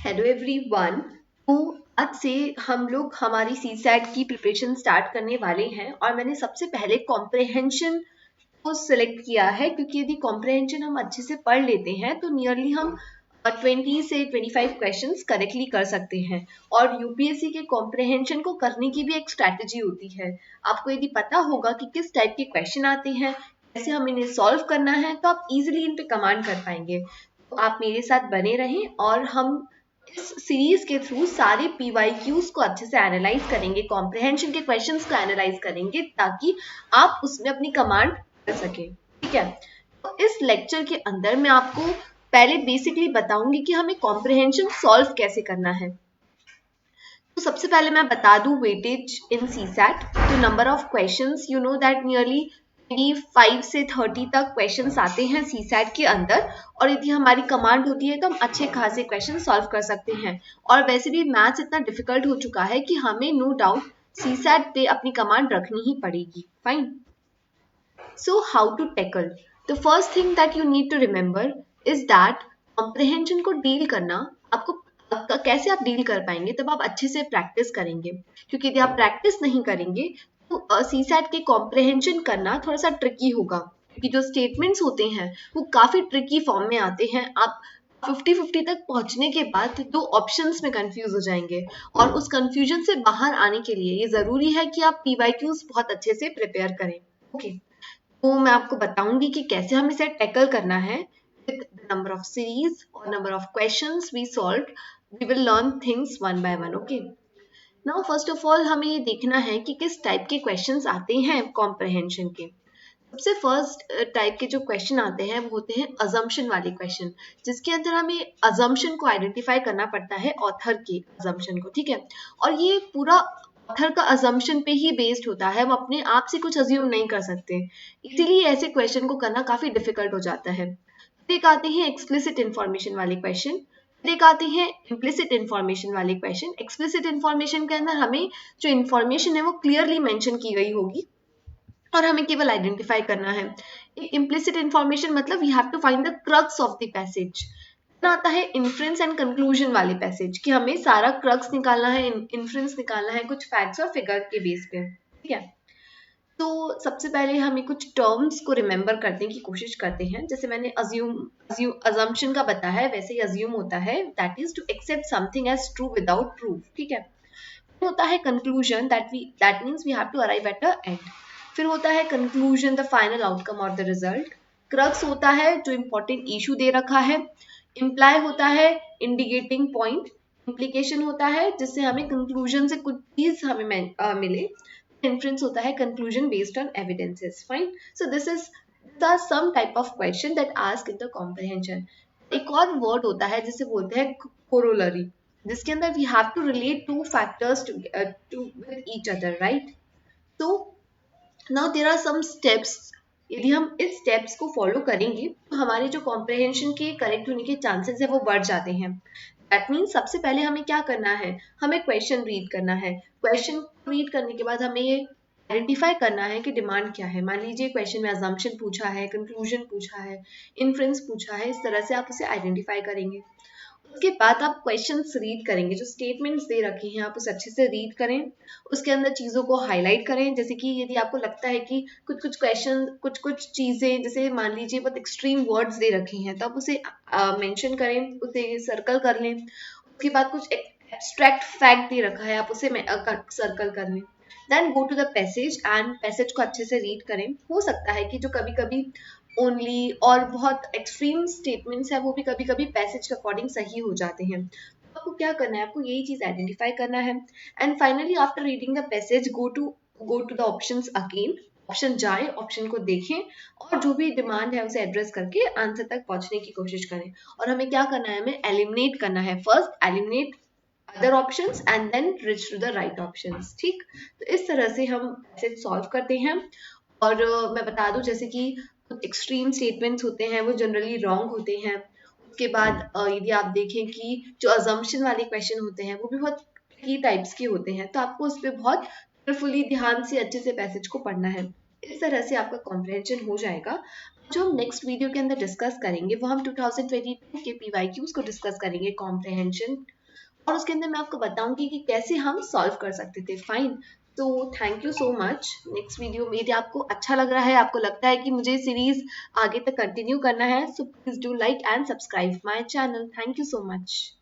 Hello everyone. तो आज से हम लोग हमारी सीसैट की प्रिपरेशन स्टार्ट करने वाले हैं और मैंने सबसे पहले कॉम्प्रहेंशन को सिलेक्ट किया है, क्योंकि यदि कॉम्प्रहेंशन हम अच्छे से पढ़ लेते हैं तो नियरली हम 20 से 25 क्वेश्चंस करेक्टली कर सकते हैं। और यूपीएससी के कॉम्प्रहेंशन को करने की भी एक स्ट्रैटेजी होती है। आपको यदि पता होगा कि किस टाइप के क्वेश्चन आते हैं, कैसे हम इन्हें सॉल्व करना है, तो आप इजीली इन पे कमांड कर पाएंगे। तो आप मेरे साथ बने रहें और हम इस सीरीज के थ्रू सारे पीवाईक्यूज को अच्छे से एनालाइज करेंगे, कॉम्प्रहेंशन के क्वेश्चंस को एनालाइज करेंगे, ताकि आप उसमें अपनी कमांड कर सकें। ठीक है, तो इस लेक्चर के अंदर मैं आपको पहले बेसिकली बताऊंगी कि हमें कॉम्प्रहेंशन सॉल्व कैसे करना है। तो सबसे पहले मैं बता दूं वेटेज इन सीसैट। तो number of questions, you know that nearly 25 से 30 तक क्वेश्चंस आते हैं सीसैट के अंदर, और यदि हमारी कमांड होती है तो हम अच्छे खासे क्वेश्चन सॉल्व कर सकते हैं। और वैसे भी मैथ्स इतना डिफिकल्ट हो चुका है कि हमें नो डाउट सीसैट पे अपनी कमांड रखनी ही पड़ेगी। Fine. So how to tackle? The first thing that you need to remember is that comprehension को डील करना आपको कैसे आप डील कर पाएंगे, तब आप अच्छे से प्रैक्टिस करेंगे। क्योंकि यदि आप प्रैक्टिस नहीं करेंगे तो सीसैट के कॉम्प्रहेंशन करना थोड़ा सा ट्रिकी होगा, क्योंकि जो स्टेटमेंट्स होते हैं वो काफी ट्रिकी फॉर्म में आते हैं। आप 50-50 तक पहुंचने के बाद दो ऑप्शंस में कंफ्यूज हो जाएंगे, और उस कंफ्यूजन से बाहर आने के लिए ये जरूरी है कि आप पीवाईक्यूज बहुत अच्छे से प्रिपेयर करें। ओके, तो मैं आपको बताऊंगी कि कैसे हम इसे टैकल करना है। With the number of series और number of questions we solve, we will learn things one by one. Okay, now first of all हमें ये देखना है कि किस टाइप के क्वेश्चंस आते हैं कॉम्प्रहेंशन के। सबसे फर्स्ट टाइप के जो क्वेश्चन आते हैं वो होते हैं अजम्पशन वाले क्वेश्चन, जिसके अंदर हमें अजम्पशन को आइडेंटिफाई करना पड़ता है, ऑथर के अजम्पशन को। ठीक है, और ये पूरा ऑथर का अजम्पशन पे ही बेस्ड होता है, हम अपने आप से कुछ अज्यूम नहीं कर सकते, इसीलिए ऐसे क्वेश्चन को करना काफी डिफिकल्ट हो जाता है। एक आते हैं एक्सप्लिसिट इंफॉर्मेशन वाले क्वेश्चन, एक आते हैं इम्प्लिसिट इंफॉर्मेशन वाले क्वेश्चन। एक्सप्लिसिट इंफॉर्मेशन के अंदर हमें जो इंफॉर्मेशन है वो क्लियरली मेंशन की गई होगी और हमें केवल आइडेंटिफाई करना है। एक इम्प्लिसिट इंफॉर्मेशन मतलब we have to find the crux of the passage. आता है इन्फ्रेंस एंड कंक्लूजन वाले पैसेज कि हमें सारा क्रक्स निकालना है, इन्फ्रेंस निकालना है कुछ फैक्ट्स और फिगर के बेस पे। ठीक है, तो सबसे पहले हमें कुछ टर्म्स को रिमेंबर करने की कोशिश करते हैं। जैसे मैंने अजम्पशन का बताया है, वैसे ही अज्यूम होता है, that is to accept something as true without proof. ठीक है, फिर होता है conclusion, that means we have to arrive at a end. फिर होता है कंक्लूजन, द फाइनल आउटकम और द रिजल्ट। क्रक्स होता है जो इंपॉर्टेंट इशू दे रखा है। इम्प्लाई होता है इंडिकेटिंग पॉइंट। इम्प्लीकेशन होता है जिससे हमें कंक्लूजन से कुछ चीज हमें मिले। Inference होता है conclusion based on evidences. Fine. So this is the some type of question that ask in the comprehension. एक और word होता है जिसे बोलते हैं corollary, जिसके अंदर we have to relate two factors to with each other, right? So now there are some steps. यदि हम इस स्टेप्स को फॉलो करेंगे तो हमारे जो कॉम्प्रहेंशन के करेक्ट होने के चांसेस है वो बढ़ जाते हैं। दैट मीन्स सबसे पहले हमें क्या करना है, हमें क्वेश्चन रीड करना है। क्वेश्चन रीड करने के बाद हमें ये आइडेंटिफाई करना है कि डिमांड क्या है। मान लीजिए क्वेश्चन में अजम्पशन पूछा है, कंक्लूजन पूछा है, इन्फ्रेंस पूछा है, इस तरह से आप उसे आइडेंटिफाई करेंगे। उसके बाद आप क्वेश्चंस रीड करेंगे, जो स्टेटमेंट्स दे रखे हैं आप उसे अच्छे से रीड करें, उसके अंदर चीज़ों को हाईलाइट करें। जैसे कि यदि आपको लगता है कि कुछ क्वेश्चन कुछ चीज़ें, जैसे मान लीजिए बहुत एक्सट्रीम वर्ड्स दे रखे हैं, तो आप उसे मेंशन करें, उसे सर्कल कर लें। उसके बाद कुछ एब्स्ट्रैक्ट फैक्ट दे रखा है, आप उसे सर्कल कर लें। Then go to the passage and passage को अच्छे से रीड करें। हो सकता है कि जो कभी कभी ओनली और बहुत एक्सट्रीम स्टेटमेंट्स है वो भी कभी कभी पैसेज के अकॉर्डिंग सही हो जाते हैं। तो आपको क्या करना है, आपको यही चीज आइडेंटिफाई करना है। And finally after reading the passage go to the options again. Option जाएं, ऑप्शन को देखें और जो भी डिमांड है उसे एड्रेस करके आंसर तक पहुंचने की कोशिश करें। और हमें क्या करना है, हमें एलिमिनेट करना है। First eliminate other options and then reach to the right options. ठीक, तो इस तरह से हम पैसेज सॉल्व करते हैं। और मैं बता दूं, जैसे कि एक्सट्रीम स्टेटमेंट्स होते हैं वो जनरली रॉन्ग होते हैं। उसके बाद यदि आप देखें कि जो अजम्पशन वाले क्वेश्चन होते हैं वो भी बहुत की टाइप्स के होते हैं, तो आपको उस पर बहुत केयरफुली ध्यान से अच्छे से पैसेज को पढ़ना है। इस तरह से आपका कॉम्प्रहेंशन हो जाएगा। जो हम नेक्स्ट वीडियो के अंदर डिस्कस करेंगे वो हम 2022 के पीवाईक्यूज को डिस्कस करेंगे कॉम्प्रहेंशन और उसके अंदर मैं आपको बताऊंगी कि कैसे हम सॉल्व कर सकते थे। फाइन, तो thank you so much. Next video में यदि आपको अच्छा लग रहा है, आपको लगता है कि मुझे सीरीज आगे तक कंटिन्यू करना है, so please do like and subscribe my channel. Thank you so much.